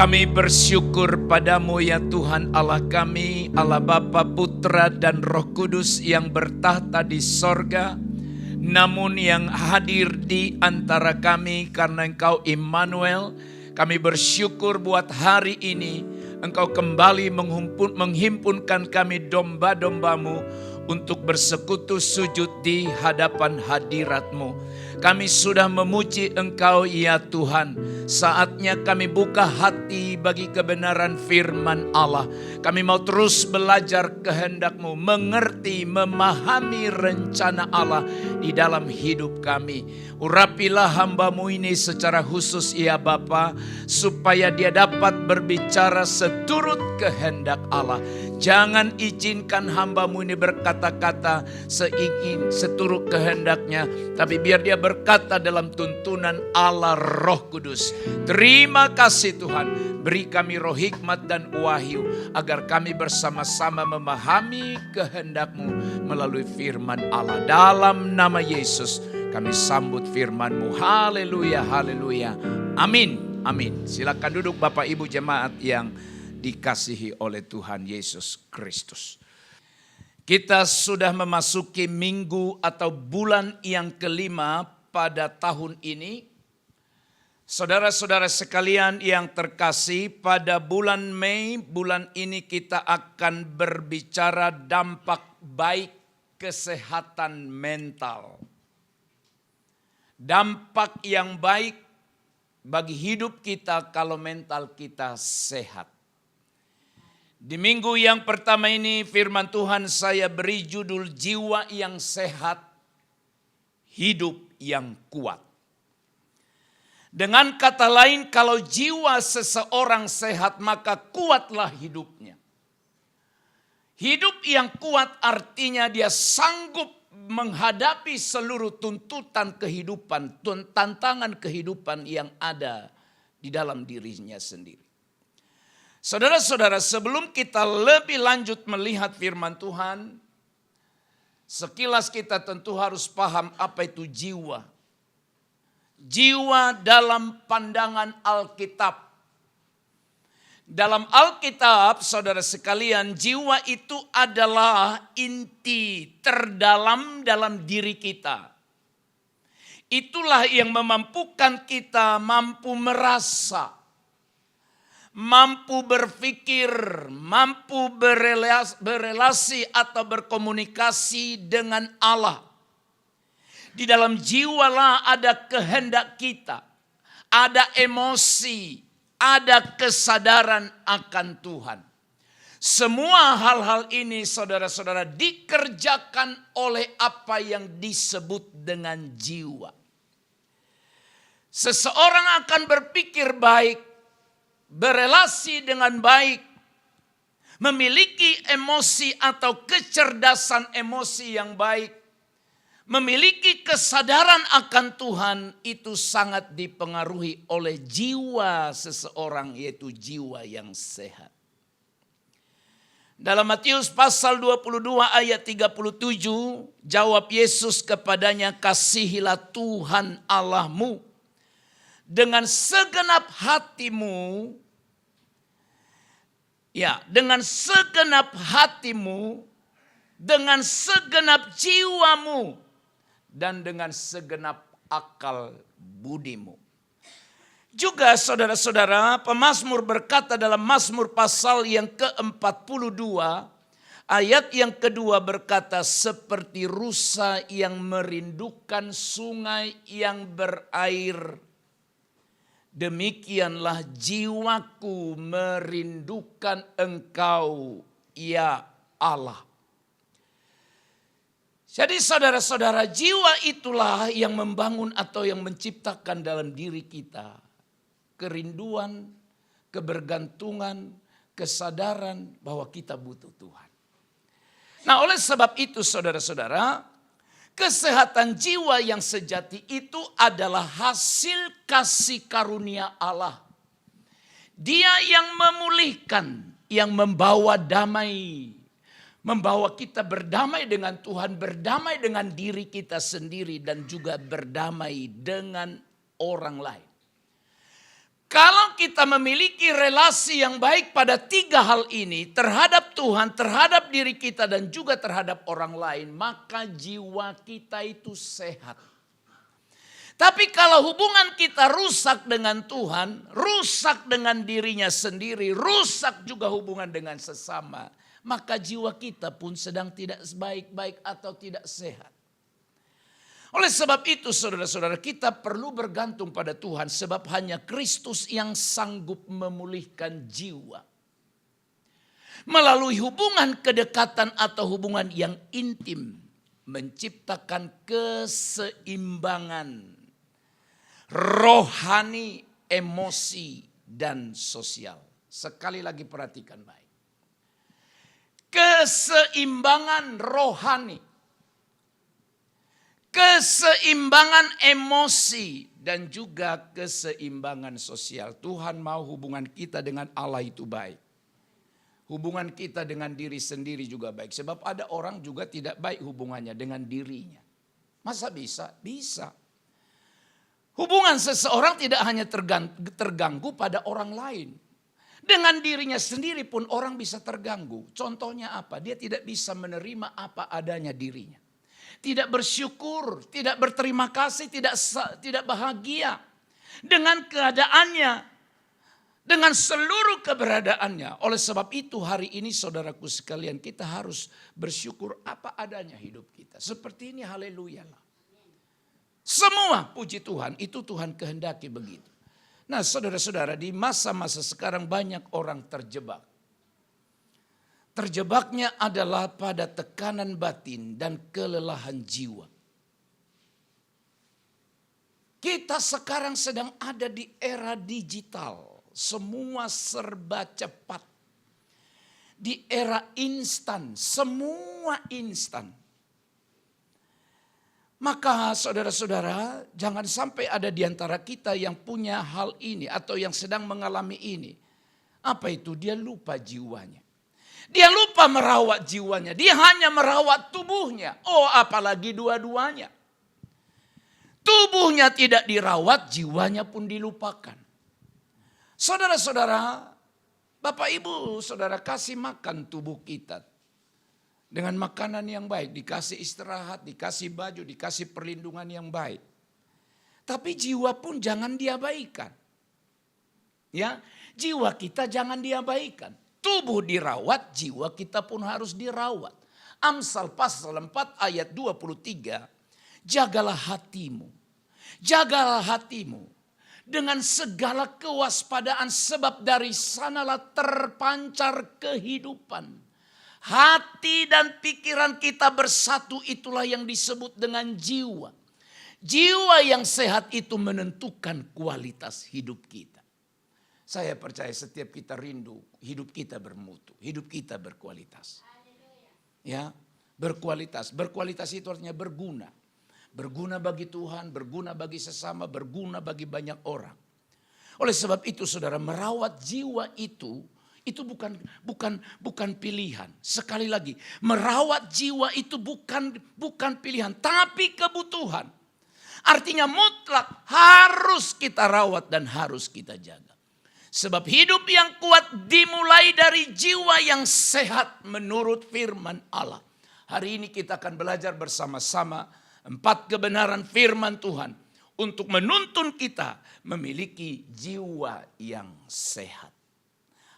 Kami bersyukur padamu ya Tuhan Allah kami, Allah Bapa, Putra dan Roh Kudus yang bertahta di sorga, namun yang hadir di antara kami karena Engkau Immanuel. Kami bersyukur buat hari ini Engkau kembali menghimpunkan kami domba-dombamu untuk bersekutu sujud di hadapan hadirat-Mu. Kami sudah memuji Engkau ya Tuhan. Saatnya kami buka hati bagi kebenaran firman Allah. Kami mau terus belajar kehendak-Mu, mengerti, memahami rencana Allah di dalam hidup kami. Urapilah hamba-Mu ini secara khusus ya Bapa, supaya dia dapat berbicara seturut kehendak Allah. Jangan izinkan hamba-Mu ini berkata-kata seturut kehendaknya, tapi biar dia berkata dalam tuntunan Allah Roh Kudus. Terima kasih Tuhan, beri kami roh hikmat dan wahyu, agar kami bersama-sama memahami kehendak-Mu melalui firman Allah. Dalam nama Yesus kami sambut firman-Mu. Haleluya, haleluya. Amin, amin. Silakan duduk Bapak Ibu jemaat yang dikasihi oleh Tuhan Yesus Kristus. Kita sudah memasuki minggu atau bulan yang kelima pada tahun ini. Saudara-saudara sekalian yang terkasih, pada bulan Mei, bulan ini kita akan berbicara dampak baik kesehatan mental. Dampak yang baik bagi hidup kita kalau mental kita sehat. Di minggu yang pertama ini firman Tuhan saya beri judul jiwa yang sehat, hidup yang kuat. Dengan kata lain, kalau jiwa seseorang sehat maka kuatlah hidupnya. Hidup yang kuat artinya dia sanggup menghadapi seluruh tuntutan kehidupan, tantangan kehidupan yang ada di dalam dirinya sendiri. Saudara-saudara, sebelum kita lebih lanjut melihat firman Tuhan, sekilas kita tentu harus paham apa itu jiwa. Jiwa dalam pandangan Alkitab. Dalam Alkitab, saudara sekalian, jiwa itu adalah inti terdalam dalam diri kita. Itulah yang memampukan kita mampu merasa, mampu berpikir, mampu berelasi atau berkomunikasi dengan Allah. Di dalam jiwalah ada kehendak kita, ada emosi, ada kesadaran akan Tuhan. Semua hal-hal ini saudara-saudara dikerjakan oleh apa yang disebut dengan jiwa. Seseorang akan berpikir baik, berelasi dengan baik, memiliki emosi atau kecerdasan emosi yang baik, memiliki kesadaran akan Tuhan, itu sangat dipengaruhi oleh jiwa seseorang, yaitu jiwa yang sehat. Dalam Matius pasal 22 ayat 37, jawab Yesus kepadanya, kasihilah Tuhan Allahmu dengan segenap hatimu, dengan segenap hatimu, dengan segenap jiwamu, dan dengan segenap akal budimu. Juga saudara-saudara, pemazmur berkata dalam Mazmur pasal yang ke-42, ayat yang kedua berkata, seperti rusa yang merindukan sungai yang berair, demikianlah jiwaku merindukan Engkau, ya Allah. Jadi saudara-saudara, jiwa itulah yang membangun atau yang menciptakan dalam diri kita kerinduan, kebergantungan, kesadaran bahwa kita butuh Tuhan. Nah, oleh sebab itu saudara-saudara, kesehatan jiwa yang sejati itu adalah hasil kasih karunia Allah. Dia yang memulihkan, yang membawa damai, membawa kita berdamai dengan Tuhan, berdamai dengan diri kita sendiri, dan juga berdamai dengan orang lain. Kalau kita memiliki relasi yang baik pada 3 hal ini, terhadap Tuhan, terhadap diri kita, dan juga terhadap orang lain, maka jiwa kita itu sehat. Tapi kalau hubungan kita rusak dengan Tuhan, rusak dengan dirinya sendiri, rusak juga hubungan dengan sesama, maka jiwa kita pun sedang tidak baik-baik atau tidak sehat. Oleh sebab itu saudara-saudara, kita perlu bergantung pada Tuhan, sebab hanya Kristus yang sanggup memulihkan jiwa. Melalui hubungan kedekatan atau hubungan yang intim, menciptakan keseimbangan rohani, emosi, dan sosial. Sekali lagi perhatikan baik. Keseimbangan rohani, keseimbangan emosi, dan juga keseimbangan sosial. Tuhan mau hubungan kita dengan Allah itu baik. Hubungan kita dengan diri sendiri juga baik. Sebab ada orang juga tidak baik hubungannya dengan dirinya. Masa bisa? Bisa. Hubungan seseorang tidak hanya terganggu pada orang lain. Dengan dirinya sendiri pun orang bisa terganggu. Contohnya apa? Dia tidak bisa menerima apa adanya dirinya. Tidak bersyukur, tidak berterima kasih, tidak bahagia dengan keadaannya, dengan seluruh keberadaannya. Oleh sebab itu hari ini saudaraku sekalian, kita harus bersyukur apa adanya hidup kita. Seperti ini, haleluya lah. Semua puji Tuhan, itu Tuhan kehendaki begitu. Nah saudara-saudara, di masa-masa sekarang banyak orang terjebak. Terjebaknya adalah pada tekanan batin dan kelelahan jiwa. Kita sekarang sedang ada di era digital. Semua serba cepat. Di era instan, semua instan. Maka saudara-saudara, jangan sampai ada di antara kita yang punya hal ini atau yang sedang mengalami ini. Apa itu? Dia lupa jiwanya. Dia lupa merawat jiwanya. Dia hanya merawat tubuhnya. Oh, apalagi dua-duanya. Tubuhnya tidak dirawat, jiwanya pun dilupakan. Saudara-saudara, Bapak Ibu, saudara kasih makan tubuh kita. Dengan makanan yang baik, dikasih istirahat, dikasih baju, dikasih perlindungan yang baik. Tapi jiwa pun jangan diabaikan. Ya, jiwa kita jangan diabaikan. Tubuh dirawat, jiwa kita pun harus dirawat. Amsal pasal 4 ayat 23. Jagalah hatimu. Jagalah hatimu dengan segala kewaspadaan, sebab dari sanalah terpancar kehidupan. Hati dan pikiran kita bersatu, itulah yang disebut dengan jiwa. Jiwa yang sehat itu menentukan kualitas hidup kita. Saya percaya setiap kita rindu, hidup kita bermutu, hidup kita berkualitas. Ya, berkualitas. Berkualitas itu artinya berguna. Berguna bagi Tuhan, berguna bagi sesama, berguna bagi banyak orang. Oleh sebab itu saudara, merawat jiwa itu bukan pilihan. Sekali lagi, merawat jiwa itu bukan pilihan, tapi kebutuhan. Artinya mutlak harus kita rawat dan harus kita jaga. Sebab hidup yang kuat dimulai dari jiwa yang sehat menurut firman Allah. Hari ini kita akan belajar bersama-sama 4 kebenaran firman Tuhan untuk menuntun kita memiliki jiwa yang sehat.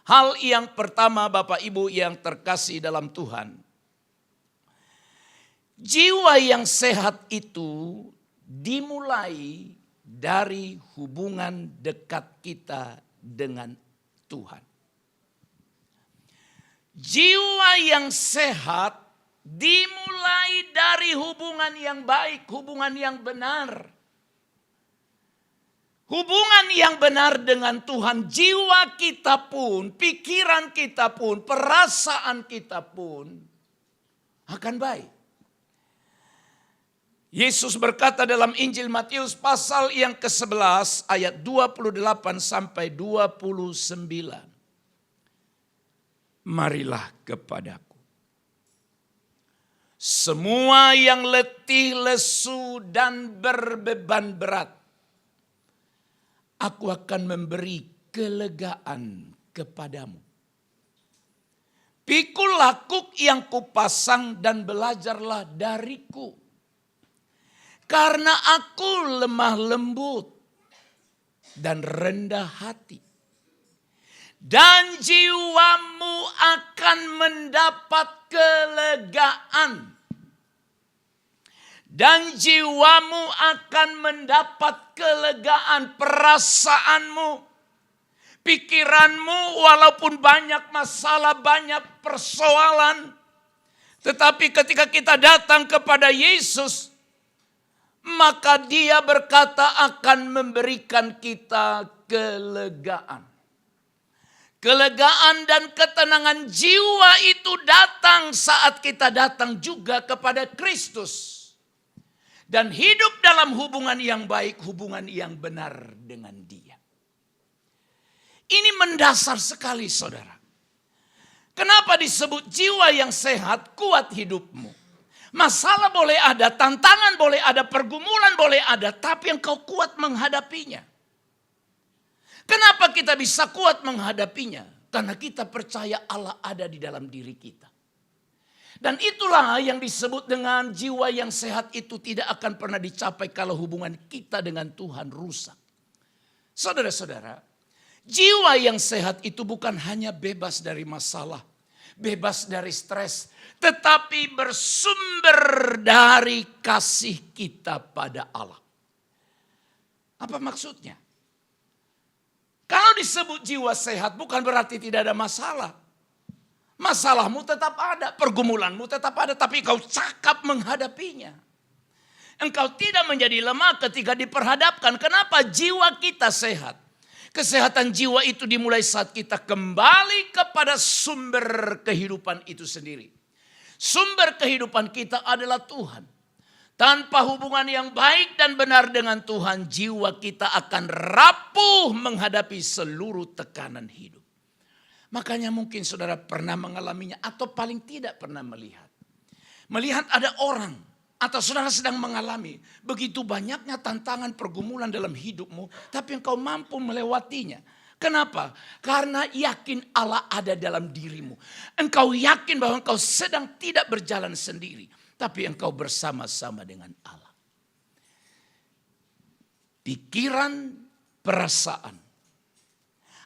Hal yang pertama Bapak Ibu yang terkasih dalam Tuhan. Jiwa yang sehat itu dimulai dari hubungan dekat kita dengan Tuhan. Jiwa yang sehat dimulai dari hubungan yang baik, hubungan yang benar. Hubungan yang benar dengan Tuhan, jiwa kita pun, pikiran kita pun, perasaan kita pun akan baik. Yesus berkata dalam Injil Matius pasal yang ke-11 ayat 28 sampai 29. Marilah kepadaku, semua yang letih, lesu dan berbeban berat. aku akan memberi kelegaan kepadamu. Pikulah kuk yang kupasang dan belajarlah dariku. Karena aku lemah lembut dan rendah hati. Dan jiwamu akan mendapat kelegaan. Dan jiwamu akan mendapat kelegaan, perasaanmu, pikiranmu, walaupun banyak masalah, banyak persoalan. Tetapi ketika kita datang kepada Yesus, maka Dia berkata akan memberikan kita kelegaan. Kelegaan dan ketenangan jiwa itu datang saat kita datang juga kepada Kristus. Dan hidup dalam hubungan yang baik, hubungan yang benar dengan Dia. Ini mendasar sekali, saudara. Kenapa disebut jiwa yang sehat, kuat hidupmu? Masalah boleh ada, tantangan boleh ada, pergumulan boleh ada, tapi engkau kuat menghadapinya. Kenapa kita bisa kuat menghadapinya? Karena kita percaya Allah ada di dalam diri kita. Dan itulah yang disebut dengan jiwa yang sehat itu tidak akan pernah dicapai kalau hubungan kita dengan Tuhan rusak. Saudara-saudara, jiwa yang sehat itu bukan hanya bebas dari masalah, bebas dari stres, tetapi bersumber dari kasih kita pada Allah. Apa maksudnya? Kalau disebut jiwa sehat bukan berarti tidak ada masalah. Masalahmu tetap ada, pergumulanmu tetap ada, tapi engkau cakap menghadapinya. Engkau tidak menjadi lemah ketika diperhadapkan. Kenapa? Jiwa kita sehat. Kesehatan jiwa itu dimulai saat kita kembali kepada sumber kehidupan itu sendiri. Sumber kehidupan kita adalah Tuhan. Tanpa hubungan yang baik dan benar dengan Tuhan, jiwa kita akan rapuh menghadapi seluruh tekanan hidup. Makanya mungkin saudara pernah mengalaminya atau paling tidak pernah melihat. Melihat ada orang atau saudara sedang mengalami begitu banyaknya tantangan pergumulan dalam hidupmu, tapi engkau mampu melewatinya. Kenapa? Karena yakin Allah ada dalam dirimu. Engkau yakin bahwa engkau sedang tidak berjalan sendiri, tapi engkau bersama-sama dengan Allah. Pikiran, perasaan.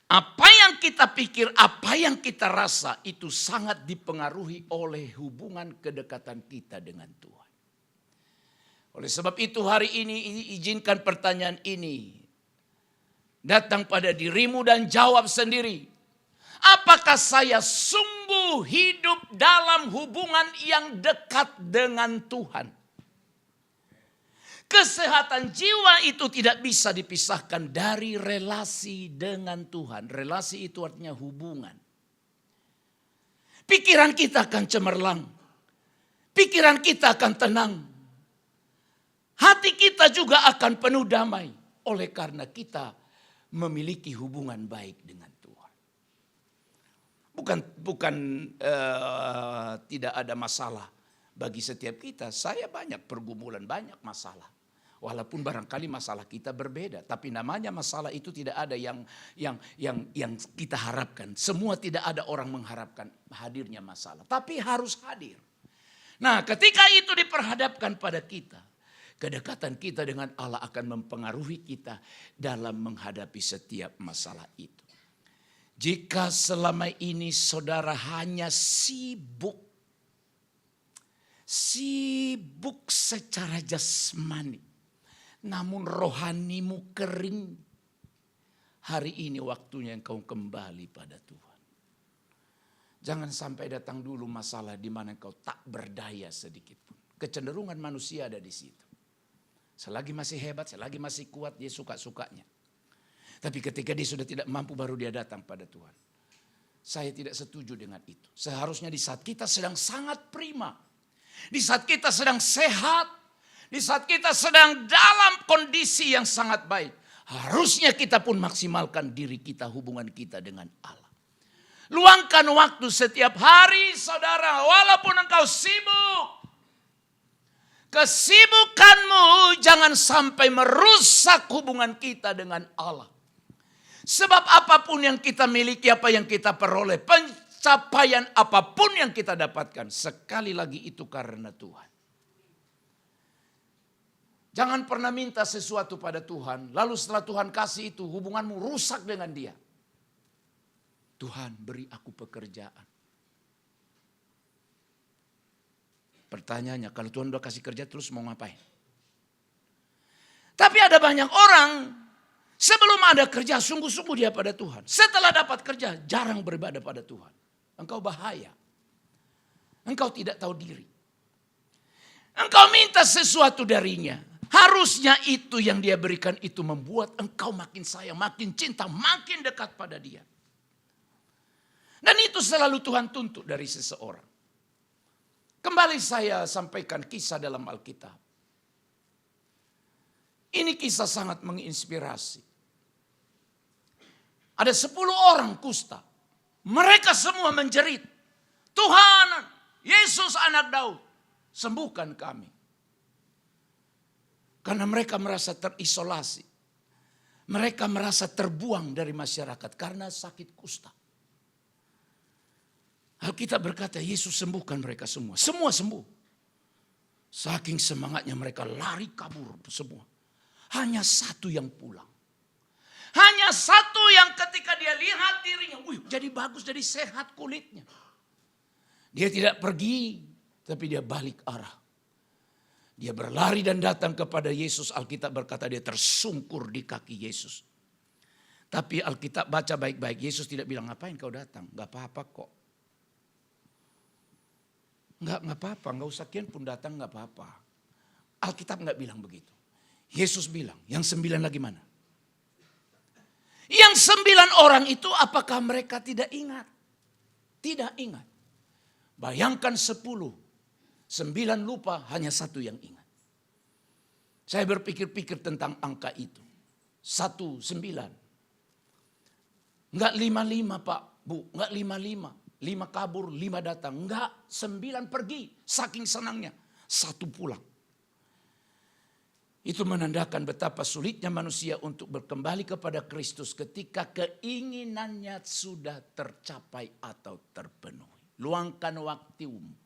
Apa yang kita pikir, apa yang kita rasa itu sangat dipengaruhi oleh hubungan kedekatan kita dengan Tuhan. Oleh sebab itu hari ini izinkan pertanyaan ini datang pada dirimu dan jawab sendiri. Apakah saya sungguh hidup dalam hubungan yang dekat dengan Tuhan? Kesehatan jiwa itu tidak bisa dipisahkan dari relasi dengan Tuhan. Relasi itu artinya hubungan. Pikiran kita akan cemerlang. Pikiran kita akan tenang. Hati kita juga akan penuh damai. Oleh karena kita memiliki hubungan baik dengan Tuhan. Bukan tidak ada masalah bagi setiap kita. Saya banyak pergumulan, banyak masalah. Walaupun barangkali masalah kita berbeda, tapi namanya masalah itu tidak ada yang kita harapkan. Semua tidak ada orang mengharapkan hadirnya masalah, tapi harus hadir. Nah, ketika itu diperhadapkan pada kita, kedekatan kita dengan Allah akan mempengaruhi kita dalam menghadapi setiap masalah itu. Jika selama ini saudara hanya sibuk secara jasmani, namun rohanimu kering, hari ini waktunya engkau kembali pada Tuhan. Jangan sampai datang dulu masalah di mana engkau tak berdaya sedikit pun. Kecenderungan manusia ada di situ. Selagi masih hebat, selagi masih kuat, dia suka-sukanya. Tapi ketika dia sudah tidak mampu, baru dia datang pada Tuhan. Saya tidak setuju dengan itu. Seharusnya di saat kita sedang sangat prima, di saat kita sedang sehat, di saat kita sedang dalam kondisi yang sangat baik, harusnya kita pun maksimalkan diri kita, hubungan kita dengan Allah. Luangkan waktu setiap hari, saudara, walaupun engkau sibuk. Kesibukanmu jangan sampai merusak hubungan kita dengan Allah. Sebab apapun yang kita miliki, apa yang kita peroleh, pencapaian apapun yang kita dapatkan, sekali lagi itu karena Tuhan. Jangan pernah minta sesuatu pada Tuhan, lalu setelah Tuhan kasih itu hubunganmu rusak dengan Dia. Tuhan, beri aku pekerjaan. Pertanyaannya, kalau Tuhan udah kasih kerja terus mau ngapain? Tapi ada banyak orang sebelum ada kerja sungguh-sungguh dia pada Tuhan. Setelah dapat kerja jarang beribadah pada Tuhan. Engkau bahaya. Engkau tidak tahu diri. Engkau minta sesuatu darinya. Harusnya itu yang dia berikan itu membuat engkau makin sayang, makin cinta, makin dekat pada dia. Dan itu selalu Tuhan tuntut dari seseorang. Kembali saya sampaikan kisah dalam Alkitab. Ini kisah sangat menginspirasi. Ada 10 orang kusta. Mereka semua menjerit. Tuhan, Yesus anak Daud, sembuhkan kami. Karena mereka merasa terisolasi. Mereka merasa terbuang dari masyarakat karena sakit kusta. Alkitab berkata Yesus sembuhkan mereka semua. Semua sembuh. Saking semangatnya mereka lari kabur semua. Hanya satu yang pulang. Hanya satu yang ketika dia lihat dirinya, jadi bagus, jadi sehat kulitnya. Dia tidak pergi, tapi dia balik arah. Dia berlari dan datang kepada Yesus. Alkitab berkata dia tersungkur di kaki Yesus. Tapi Alkitab baca baik-baik. Yesus tidak bilang, ngapain kau datang? Gak apa-apa kok. Gak apa-apa, gak usah kian pun datang gak apa-apa. Alkitab gak bilang begitu. Yesus bilang, yang 9 lagi mana? Yang 9 orang itu apakah mereka tidak ingat? Tidak ingat. Bayangkan 10. 9 lupa, hanya 1 yang ingat. Saya berpikir-pikir tentang angka itu. 1, 9. Enggak 55 Pak, Bu. Enggak 55. 5 kabur, 5 datang. Enggak, 9 pergi. Saking senangnya. 1 pulang. Itu menandakan betapa sulitnya manusia untuk berkembali kepada Kristus ketika keinginannya sudah tercapai atau terpenuhi. Luangkan waktumu.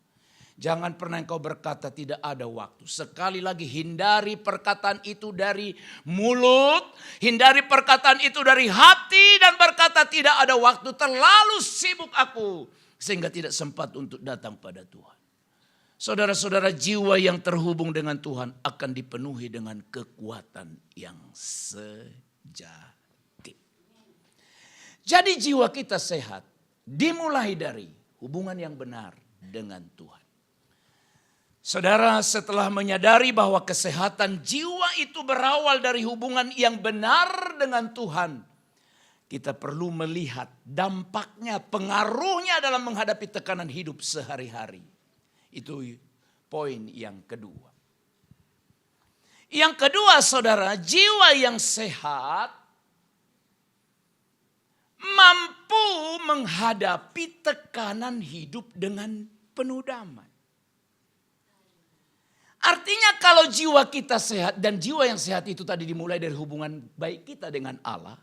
Jangan pernah engkau berkata tidak ada waktu. Sekali lagi hindari perkataan itu dari mulut. Hindari perkataan itu dari hati dan berkata tidak ada waktu. Terlalu sibuk aku sehingga tidak sempat untuk datang pada Tuhan. Saudara-saudara, jiwa yang terhubung dengan Tuhan akan dipenuhi dengan kekuatan yang sejati. Jadi jiwa kita sehat dimulai dari hubungan yang benar dengan Tuhan. Saudara, setelah menyadari bahwa kesehatan jiwa itu berawal dari hubungan yang benar dengan Tuhan, kita perlu melihat dampaknya, pengaruhnya dalam menghadapi tekanan hidup sehari-hari. Itu poin yang kedua. Yang kedua, saudara, jiwa yang sehat mampu menghadapi tekanan hidup dengan penuh damai. Artinya kalau jiwa kita sehat, dan jiwa yang sehat itu tadi dimulai dari hubungan baik kita dengan Allah,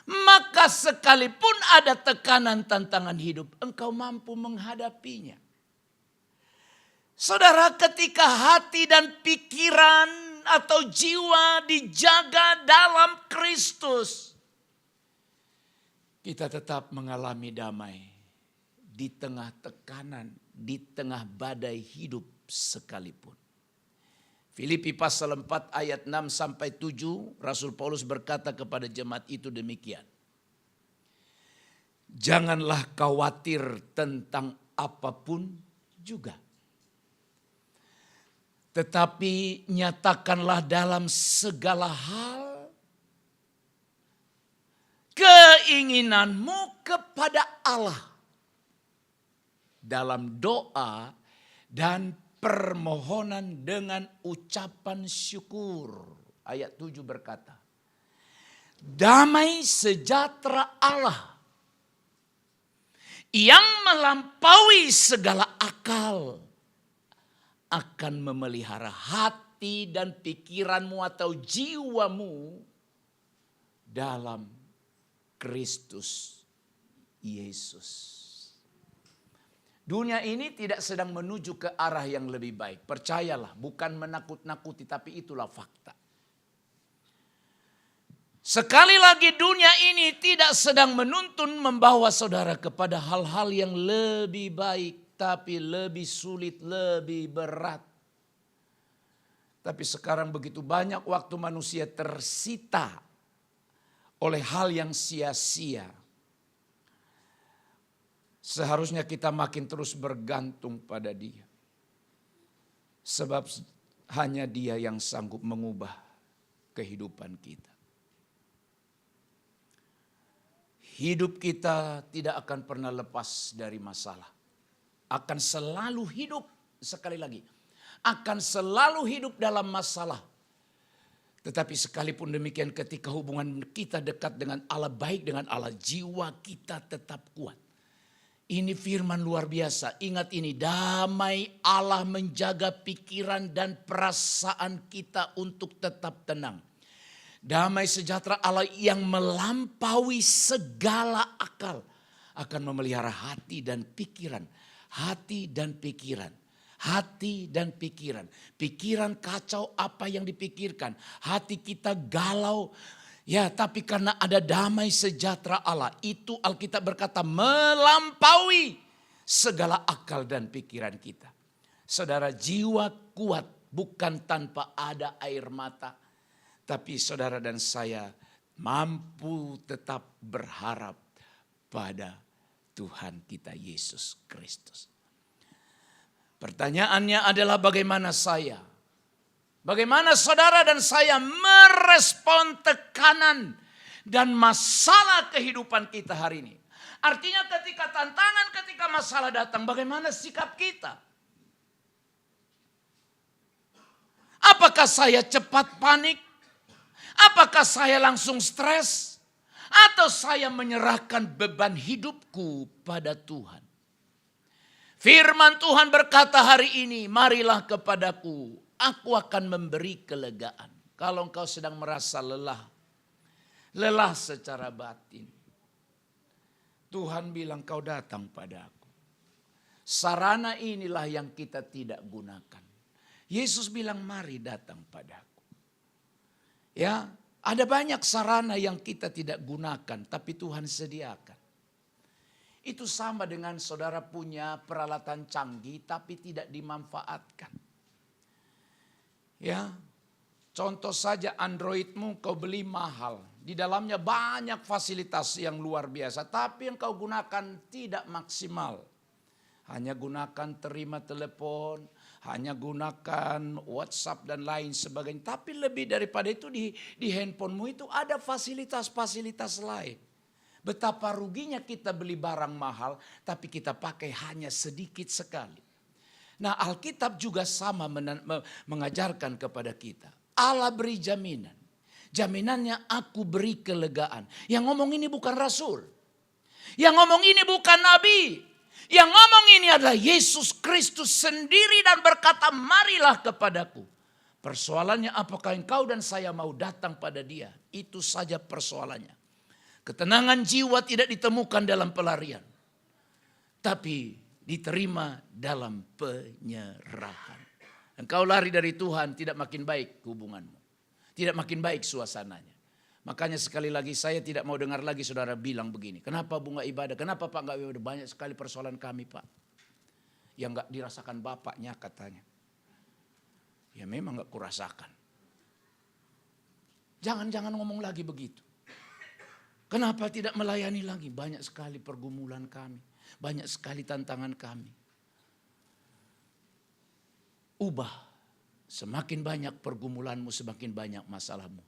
maka sekalipun ada tekanan tantangan hidup, engkau mampu menghadapinya. Saudara, ketika hati dan pikiran atau jiwa dijaga dalam Kristus, kita tetap mengalami damai di tengah tekanan, di tengah badai hidup sekalipun. Filipi pasal 4 ayat 6 sampai 7, Rasul Paulus berkata kepada jemaat itu demikian. Janganlah khawatir tentang apapun juga. Tetapi nyatakanlah dalam segala hal keinginanmu kepada Allah dalam doa dan permohonan dengan ucapan syukur. Ayat 7 berkata, damai sejahtera Allah yang melampaui segala akal akan memelihara hati dan pikiranmu atau jiwamu dalam Kristus Yesus. Dunia ini tidak sedang menuju ke arah yang lebih baik. Percayalah, bukan menakut-nakuti, tapi itulah fakta. Sekali lagi dunia ini tidak sedang menuntun membawa saudara kepada hal-hal yang lebih baik, tapi lebih sulit, lebih berat. Tapi sekarang begitu banyak waktu manusia tersita oleh hal yang sia-sia. Seharusnya kita makin terus bergantung pada Dia. Sebab hanya Dia yang sanggup mengubah kehidupan kita. Hidup kita tidak akan pernah lepas dari masalah. Akan selalu hidup, sekali lagi, akan selalu hidup dalam masalah. Tetapi sekalipun demikian, ketika hubungan kita dekat dengan Allah, baik dengan Allah, jiwa kita tetap kuat. Ini firman luar biasa. Ingat ini, damai Allah menjaga pikiran dan perasaan kita untuk tetap tenang. Damai sejahtera Allah yang melampaui segala akal akan memelihara hati dan pikiran. Hati dan pikiran. Hati dan pikiran. Pikiran kacau apa yang dipikirkan. Hati kita galau. Ya, tapi karena ada damai sejahtera Allah, itu Alkitab berkata melampaui segala akal dan pikiran kita. Saudara, jiwa kuat bukan tanpa ada air mata. Tapi saudara dan saya mampu tetap berharap pada Tuhan kita Yesus Kristus. Pertanyaannya adalah bagaimana saudara dan saya merespon tekanan dan masalah kehidupan kita hari ini. Artinya ketika tantangan, ketika masalah datang, bagaimana sikap kita? Apakah saya cepat panik? Apakah saya langsung stres? Atau saya menyerahkan beban hidupku pada Tuhan? Firman Tuhan berkata hari ini, marilah kepadaku, aku akan memberi kelegaan. Kalau engkau sedang merasa lelah secara batin, Tuhan bilang kau datang padaku. Sarana inilah yang kita tidak gunakan. Yesus bilang mari datang padaku. Ya, ada banyak sarana yang kita tidak gunakan, tapi Tuhan sediakan. Itu sama dengan saudara punya peralatan canggih tapi tidak dimanfaatkan. Ya, contoh saja Androidmu kau beli mahal. Di dalamnya banyak fasilitas yang luar biasa. Tapi yang kau gunakan tidak maksimal. Hanya gunakan terima telepon. Hanya gunakan WhatsApp dan lain sebagainya. Tapi lebih daripada itu di handphonemu itu ada fasilitas-fasilitas lain. Betapa ruginya kita beli barang mahal tapi kita pakai hanya sedikit sekali. Nah, Alkitab juga sama mengajarkan kepada kita. Allah beri jaminan. Jaminannya aku beri kelegaan. Yang ngomong ini bukan rasul. Yang ngomong ini bukan nabi. Yang ngomong ini adalah Yesus Kristus sendiri dan berkata marilah kepadaku. Persoalannya apakah engkau dan saya mau datang pada Dia? Itu saja persoalannya. Ketenangan jiwa tidak ditemukan dalam pelarian. Tapi diterima dalam penyerahan. Engkau lari dari Tuhan, tidak makin baik hubunganmu. Tidak makin baik suasananya. Makanya sekali lagi saya tidak mau dengar lagi saudara bilang begini. Kenapa bunga ibadah? Kenapa Pak enggak ibadah? Banyak sekali persoalan kami Pak. Yang enggak dirasakan bapaknya katanya. Ya memang enggak kurasakan. Jangan ngomong lagi begitu. Kenapa tidak melayani lagi? Banyak sekali pergumulan kami. Banyak sekali tantangan kami. Ubah. Semakin banyak pergumulanmu, semakin banyak masalahmu.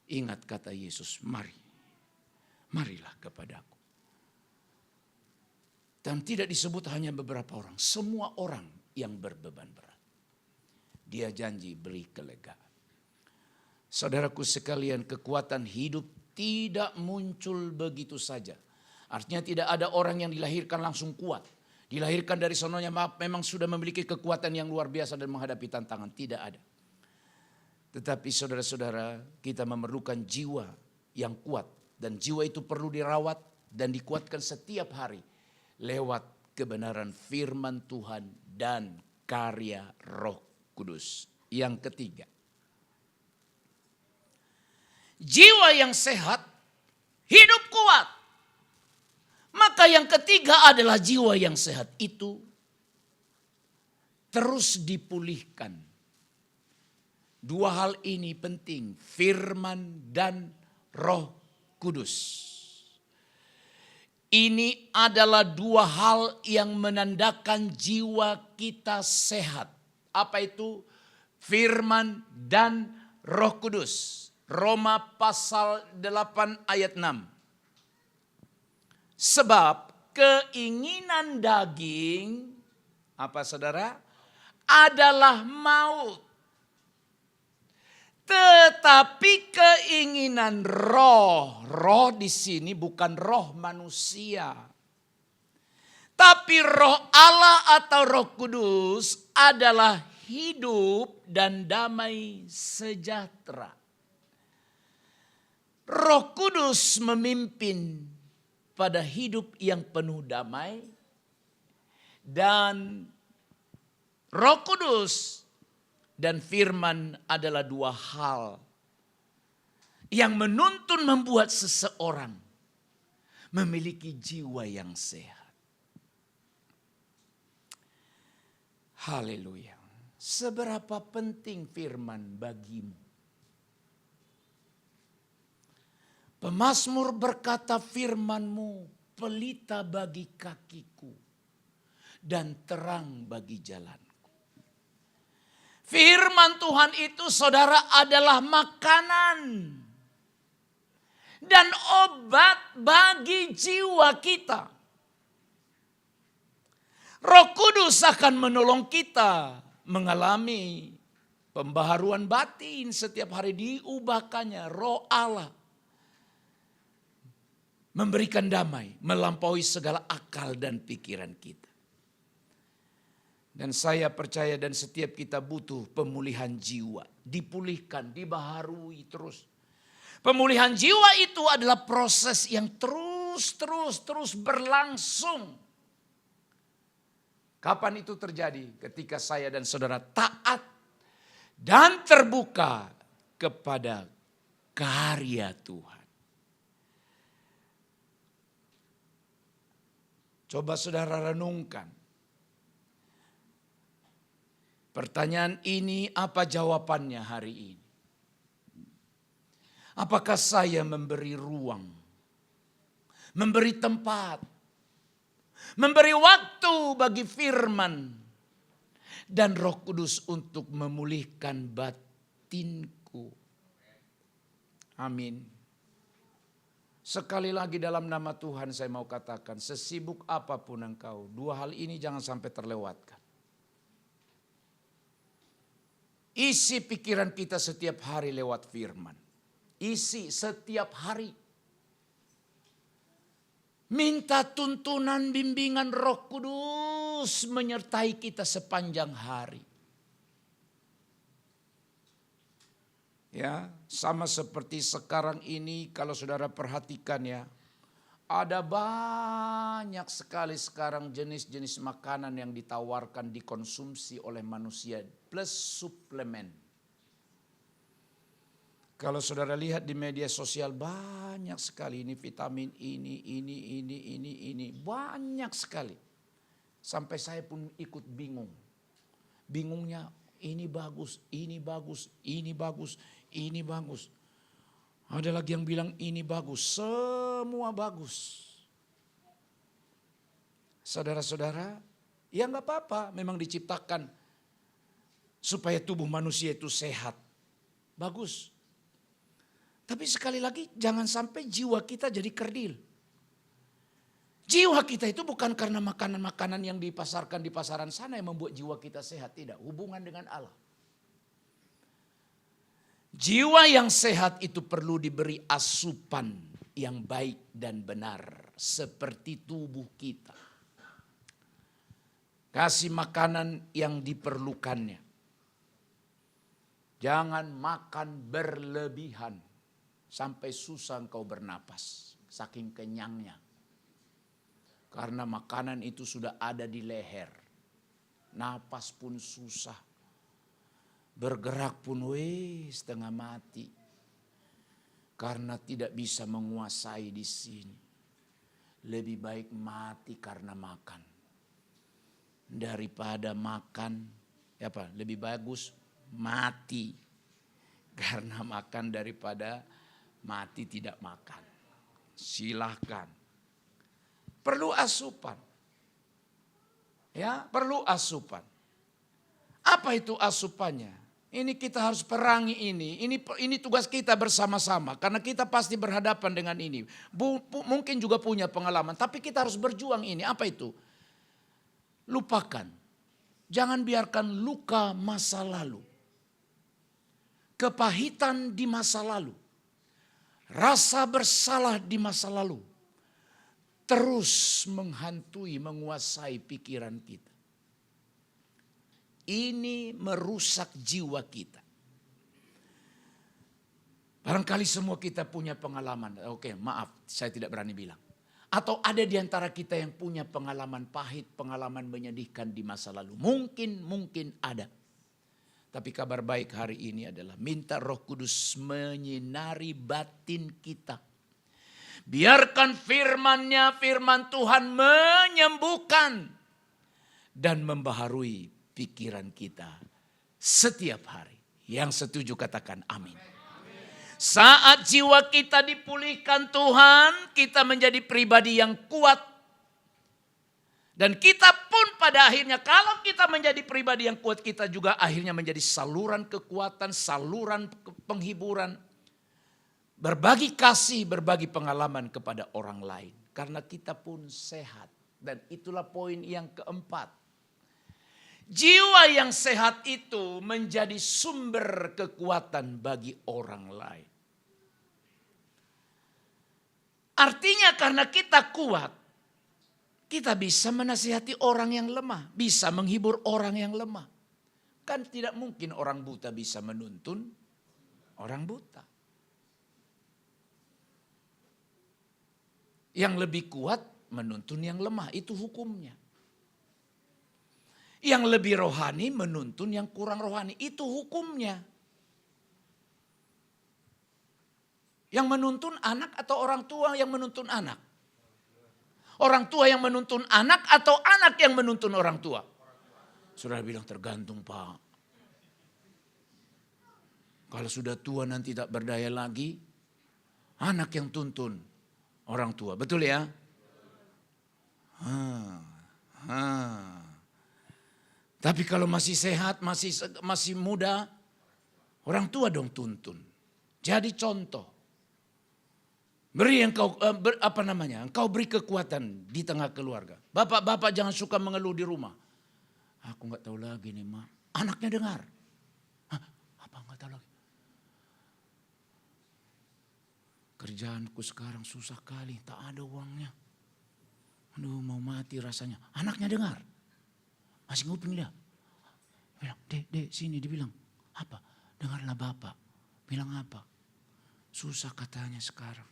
Ingat kata Yesus, marilah kepadaku. Dan tidak disebut hanya beberapa orang. Semua orang yang berbeban berat. Dia janji beri kelegaan. Saudaraku sekalian, kekuatan hidup tidak muncul begitu saja. Artinya tidak ada orang yang dilahirkan langsung kuat. Dilahirkan dari sononya memang sudah memiliki kekuatan yang luar biasa dan menghadapi tantangan. Tidak ada. Tetapi saudara-saudara, kita memerlukan jiwa yang kuat Dan jiwa itu perlu dirawat dan dikuatkan setiap hari lewat kebenaran firman Tuhan dan karya Roh Kudus. Yang ketiga, jiwa yang sehat, hidup kuat. Maka yang ketiga adalah jiwa yang sehat itu terus dipulihkan. Dua hal ini penting, firman dan Roh Kudus. Ini adalah dua hal yang menandakan jiwa kita sehat. Apa itu? Firman dan Roh Kudus. Roma pasal 8 ayat 6. Sebab keinginan daging, apa saudara? Adalah maut. Tetapi keinginan roh di sini bukan roh manusia. Tapi roh Allah atau Roh Kudus adalah hidup dan damai sejahtera. Roh Kudus memimpin pada hidup yang penuh damai. Dan Roh Kudus dan firman adalah dua hal yang menuntun membuat seseorang memiliki jiwa yang sehat. Haleluya. Seberapa penting firman bagimu? Pemazmur berkata, firman-Mu pelita bagi kakiku dan terang bagi jalan. Firman Tuhan itu saudara adalah makanan dan obat bagi jiwa kita. Roh Kudus akan menolong kita mengalami pembaharuan batin setiap hari, diubahkannya Roh Allah. Memberikan damai melampaui segala akal dan pikiran kita. Dan saya percaya dan setiap kita butuh pemulihan jiwa. Dipulihkan, dibaharui terus. Pemulihan jiwa itu adalah proses yang terus berlangsung. Kapan itu terjadi? Ketika saya dan saudara taat dan terbuka kepada karya Tuhan. Coba saudara renungkan. Pertanyaan ini apa jawabannya hari ini? Apakah saya memberi ruang, memberi tempat, memberi waktu bagi firman dan Roh Kudus untuk memulihkan batinku? Amin. Sekali lagi dalam nama Tuhan saya mau katakan, sesibuk apapun engkau, dua hal ini jangan sampai terlewatkan. Isi pikiran kita setiap hari lewat firman. Isi setiap hari. Minta tuntunan bimbingan Roh Kudus menyertai kita sepanjang hari. Ya, sama seperti sekarang ini kalau saudara perhatikan ya. Ada banyak sekali sekarang jenis-jenis makanan yang ditawarkan dikonsumsi oleh manusia plus suplemen. Kalau saudara lihat di media sosial banyak sekali ini vitamin ini banyak sekali. Sampai saya pun ikut bingung. Bingungnya ini bagus, ini bagus, ini bagus, ini bagus. Ada lagi yang bilang ini bagus, semua bagus. Saudara-saudara, ya gak apa-apa, memang diciptakan supaya tubuh manusia itu sehat. Bagus. Tapi sekali lagi jangan sampai jiwa kita jadi kerdil. Jiwa kita itu bukan karena makanan-makanan yang dipasarkan di pasaran sana yang membuat jiwa kita sehat. Tidak, hubungan dengan Allah. Jiwa yang sehat itu perlu diberi asupan yang baik dan benar. Seperti tubuh kita. Kasih makanan yang diperlukannya. Jangan makan berlebihan. sampai susah engkau bernapas, saking kenyangnya. Karena makanan itu sudah ada di leher. Napas pun susah. Bergerak pun setengah mati. Karena tidak bisa menguasai di sini. Lebih baik mati karena makan. Daripada makan, lebih bagus mati karena makan daripada mati tidak makan. Silahkan. Perlu asupan. Ya, perlu asupan. Apa itu asupannya? Ini kita harus perangi ini. Ini tugas kita bersama-sama. Karena kita pasti berhadapan dengan ini. Mungkin juga punya pengalaman. Tapi kita harus berjuang ini. Apa itu? Lupakan. Jangan biarkan luka masa lalu. Kepahitan di masa lalu. Rasa bersalah di masa lalu. Terus menghantui, menguasai pikiran kita. Ini merusak jiwa kita. Barangkali semua kita punya pengalaman. Oke, maaf, saya tidak berani bilang. Atau ada di antara kita yang punya pengalaman pahit, pengalaman menyedihkan di masa lalu. Mungkin ada. Tapi kabar baik hari ini adalah minta Roh Kudus menyinari batin kita. Biarkan firman Tuhan menyembuhkan dan membaharui pikiran kita setiap hari. Yang setuju katakan amin. Saat jiwa kita dipulihkan Tuhan, kita menjadi pribadi yang kuat. Dan kita pun pada akhirnya kalau kita menjadi pribadi yang kuat, kita juga akhirnya menjadi saluran kekuatan, saluran penghiburan. Berbagi kasih, berbagi pengalaman kepada orang lain. Karena kita pun sehat. Dan itulah poin yang keempat. Jiwa yang sehat itu menjadi sumber kekuatan bagi orang lain. Artinya karena kita kuat, kita bisa menasihati orang yang lemah, bisa menghibur orang yang lemah. Kan tidak mungkin orang buta bisa menuntun orang buta. Yang lebih kuat menuntun yang lemah, itu hukumnya. Yang lebih rohani menuntun yang kurang rohani, itu hukumnya. Yang menuntun anak atau orang tua yang menuntun anak? Orang tua yang menuntun anak atau anak yang menuntun orang tua? Saudara bilang tergantung Pak. Kalau sudah tua nanti tak berdaya lagi, anak yang tuntun orang tua. Betul ya? Tapi kalau masih sehat, masih muda, orang tua dong tuntun. Jadi contoh. Beri engkau engkau beri kekuatan di tengah keluarga. Bapak-bapak jangan suka mengeluh di rumah. Aku enggak tahu lagi nih, Mak. Anaknya dengar. Hah, apa enggak tahu lagi? Kerjaanku sekarang susah kali, tak ada uangnya. Aduh, mau mati rasanya. Anaknya dengar. Masih nguping dia. Bilang, Dek, sini. Dibilang, apa? Dengarlah Bapak. Bilang apa? Susah katanya sekarang.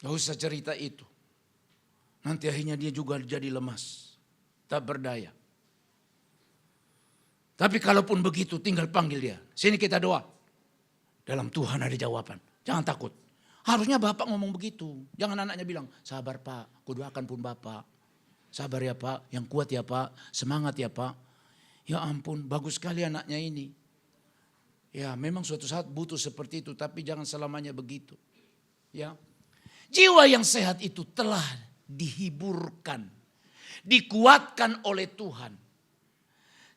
Gak usah cerita itu. Nanti akhirnya dia juga jadi lemas. Tak berdaya. Tapi kalaupun begitu tinggal panggil dia. Sini kita doa. Dalam Tuhan ada jawaban. Jangan takut. Harusnya Bapak ngomong begitu. Jangan anaknya bilang, sabar Pak, kudoakan pun Bapak. Sabar ya Pak, yang kuat ya Pak, semangat ya Pak. Ya ampun, bagus sekali anaknya ini. Ya memang suatu saat butuh seperti itu, tapi jangan selamanya begitu. Ya, jiwa yang sehat itu telah dihiburkan, dikuatkan oleh Tuhan.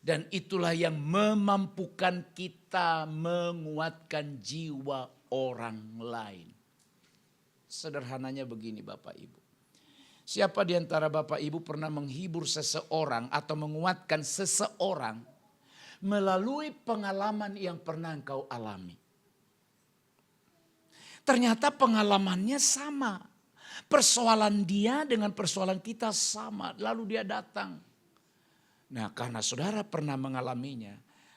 Dan itulah yang memampukan kita menguatkan jiwa orang lain. Sederhananya begini Bapak Ibu. Siapa di antara Bapak Ibu pernah menghibur seseorang atau menguatkan seseorang melalui pengalaman yang pernah engkau alami? Ternyata pengalamannya sama. Persoalan dia dengan persoalan kita sama. Lalu dia datang. Nah karena saudara pernah mengalaminya.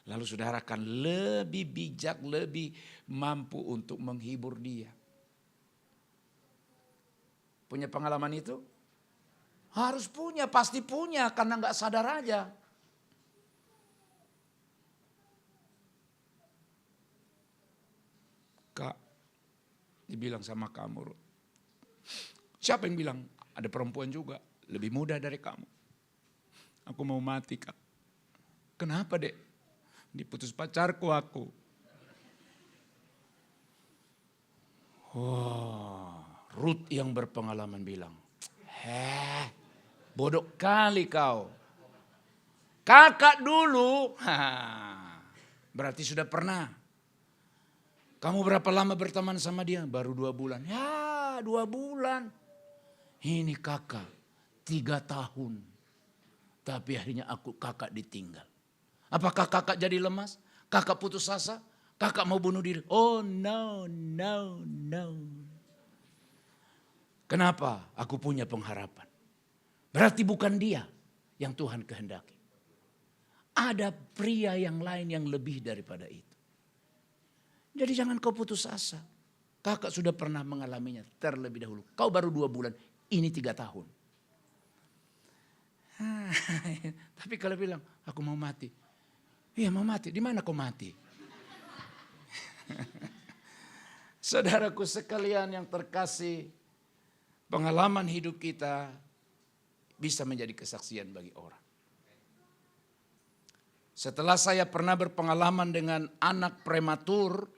Lalu saudara akan lebih bijak, lebih mampu untuk menghibur dia. Punya pengalaman itu? Harus punya, pasti punya karena nggak sadar aja. Kak, dibilang sama kamu, siapa yang bilang? Ada perempuan juga, lebih muda dari kamu. Aku mau mati, Kak. Kenapa, Dek? Diputus pacarku aku. Wah, Ruth yang berpengalaman bilang, bodoh kali kau. Kakak dulu, berarti sudah pernah. Kamu berapa lama berteman sama dia? Baru 2 bulan. Ya 2 bulan. Ini kakak 3 tahun. Tapi akhirnya kakak ditinggal. Apakah kakak jadi lemas? Kakak putus asa? Kakak mau bunuh diri? Oh no. Kenapa? Aku punya pengharapan. Berarti bukan dia yang Tuhan kehendaki. Ada pria yang lain yang lebih daripada itu. Jadi jangan kau putus asa. Kakak sudah pernah mengalaminya terlebih dahulu. Kau baru 2 bulan, ini 3 tahun. Tapi kalau bilang, aku mau mati. Iya mau mati, di mana kau mati? Saudaraku sekalian yang terkasih, pengalaman hidup kita bisa menjadi kesaksian bagi orang. Setelah saya pernah berpengalaman dengan anak prematur,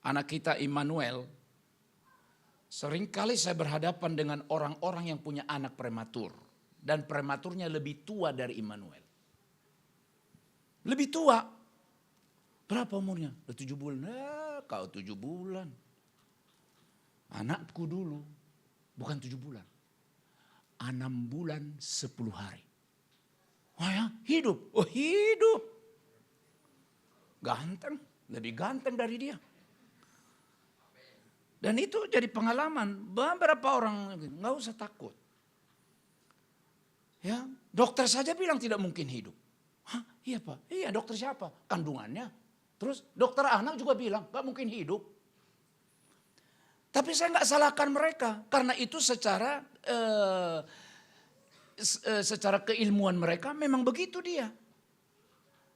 anak kita Immanuel, seringkali saya berhadapan dengan orang-orang yang punya anak prematur. Dan prematurnya lebih tua dari Immanuel. Lebih tua. Berapa umurnya? 7 bulan. Kau 7 bulan. Anakku dulu bukan 7 bulan. 6 bulan 10 hari. Oh ya, hidup. Oh hidup. Ganteng. Lebih ganteng dari dia. Dan itu jadi pengalaman. Beberapa orang nggak usah takut. Ya, dokter saja bilang tidak mungkin hidup. Hah, iya Pak. Iya, dokter siapa? Kandungannya. Terus dokter anak juga bilang nggak mungkin hidup. Tapi saya nggak salahkan mereka karena itu secara keilmuan mereka memang begitu dia.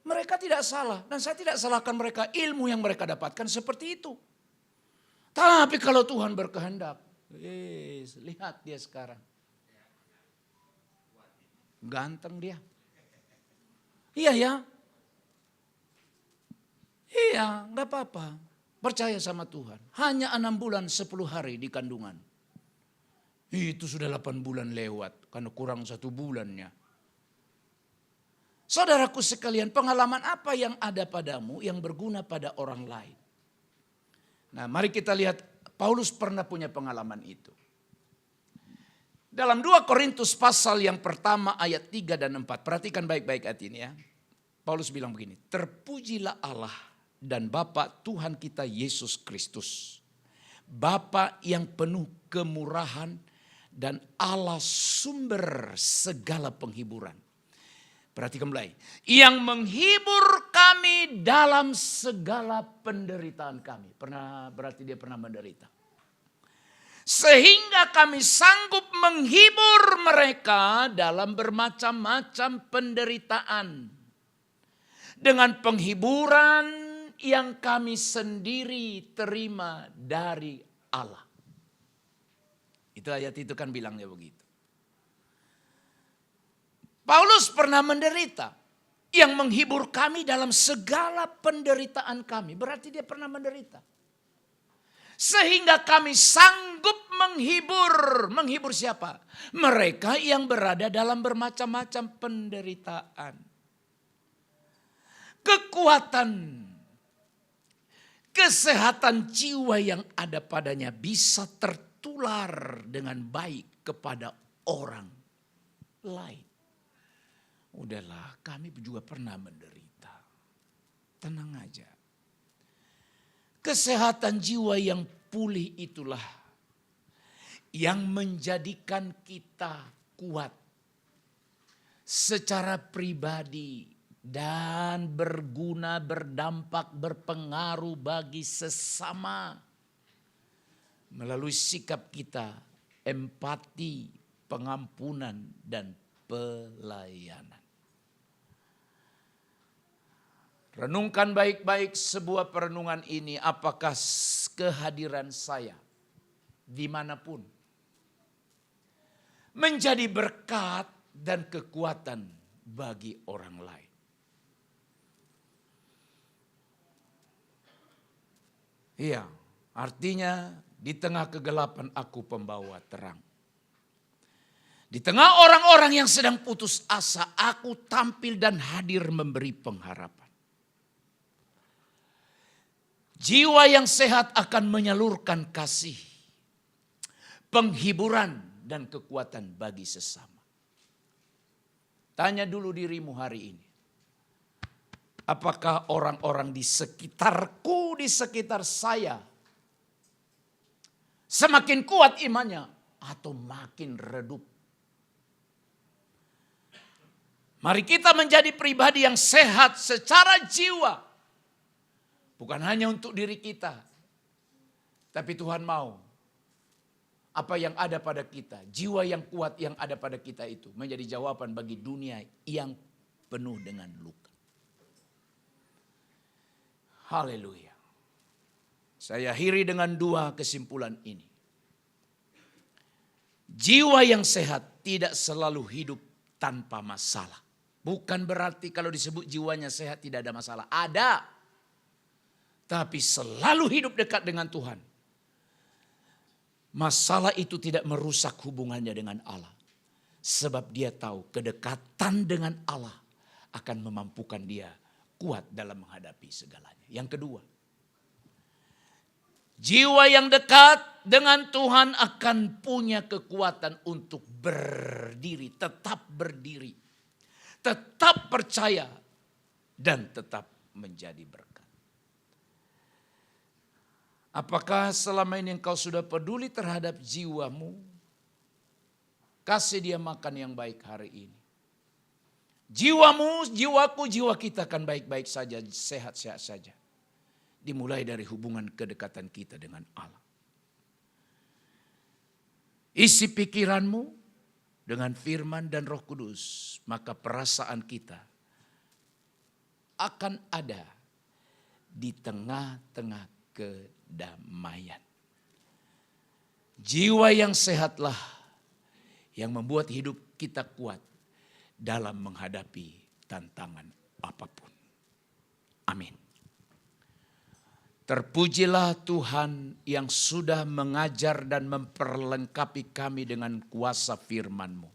Mereka tidak salah dan saya tidak salahkan mereka, ilmu yang mereka dapatkan seperti itu. Tapi kalau Tuhan berkehendak, lihat dia sekarang. Ganteng dia. Iya ya. Iya, gak apa-apa. Percaya sama Tuhan. Hanya 6 bulan 10 hari di kandungan. Itu sudah 8 bulan lewat. Karena kurang 1 bulannya. Saudaraku sekalian, pengalaman apa yang ada padamu yang berguna pada orang lain? Nah, mari kita lihat Paulus pernah punya pengalaman itu. Dalam 2 Korintus pasal yang pertama ayat 3 dan 4. Perhatikan baik-baik ayat ini ya. Paulus bilang begini. Terpujilah Allah dan Bapa Tuhan kita Yesus Kristus. Bapa yang penuh kemurahan dan Allah sumber segala penghiburan. Perhatikan mulai. Yang menghibur kami dalam segala penderitaan kami. Berarti dia pernah menderita. Sehingga kami sanggup menghibur mereka dalam bermacam-macam penderitaan. Dengan penghiburan yang kami sendiri terima dari Allah. Itu ayat itu kan bilangnya begitu. Paulus pernah menderita. Yang menghibur kami dalam segala penderitaan kami. Berarti dia pernah menderita. Sehingga kami sanggup menghibur. Menghibur siapa? Mereka yang berada dalam bermacam-macam penderitaan. Kekuatan, kesehatan jiwa yang ada padanya bisa tertular dengan baik kepada orang lain. Udahlah, kami juga pernah menderita. Tenang aja. Kesehatan jiwa yang pulih itulah yang menjadikan kita kuat secara pribadi dan berguna, berdampak, berpengaruh bagi sesama. Melalui sikap kita, empati, pengampunan, dan pelayanan. Renungkan baik-baik sebuah perenungan ini. Apakah kehadiran saya dimanapun menjadi berkat dan kekuatan bagi orang lain? Iya, artinya di tengah kegelapan aku pembawa terang. Di tengah orang-orang yang sedang putus asa, aku tampil dan hadir memberi pengharapan. Jiwa yang sehat akan menyalurkan kasih, penghiburan, dan kekuatan bagi sesama. Tanya dulu dirimu hari ini. Apakah orang-orang di sekitarku, di sekitar saya, semakin kuat imannya atau makin redup? Mari kita menjadi pribadi yang sehat secara jiwa. Bukan hanya untuk diri kita. Tapi Tuhan mau apa yang ada pada kita, jiwa yang kuat yang ada pada kita itu menjadi jawaban bagi dunia yang penuh dengan luka. Haleluya. Saya akhiri dengan dua kesimpulan ini. Jiwa yang sehat tidak selalu hidup tanpa masalah. Bukan berarti kalau disebut jiwanya sehat tidak ada masalah. Ada. Tapi selalu hidup dekat dengan Tuhan. Masalah itu tidak merusak hubungannya dengan Allah. Sebab dia tahu kedekatan dengan Allah akan memampukan dia kuat dalam menghadapi segalanya. Yang kedua, jiwa yang dekat dengan Tuhan akan punya kekuatan untuk berdiri, tetap percaya, dan tetap menjadi berkat. Apakah selama ini engkau sudah peduli terhadap jiwamu? Kasih dia makan yang baik hari ini. Jiwamu, jiwaku, jiwa kita akan baik-baik saja, sehat-sehat saja. Dimulai dari hubungan kedekatan kita dengan Allah. Isi pikiranmu dengan firman dan Roh Kudus, maka perasaan kita akan ada di tengah-tengah kedamaian. Jiwa yang sehatlah yang membuat hidup kita kuat dalam menghadapi tantangan apapun. Amin. Terpujilah Tuhan yang sudah mengajar dan memperlengkapi kami dengan kuasa firman-Mu.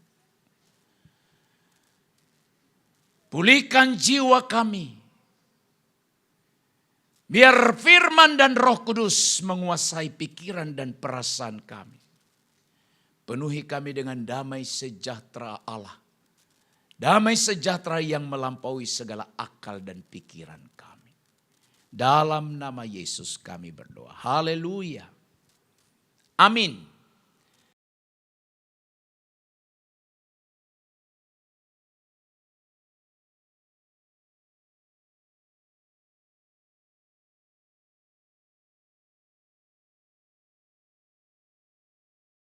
Pulihkan jiwa kami. Biar firman dan Roh Kudus menguasai pikiran dan perasaan kami. Penuhi kami dengan damai sejahtera Allah. Damai sejahtera yang melampaui segala akal dan pikiran kami. Dalam nama Yesus kami berdoa. Haleluya. Amin.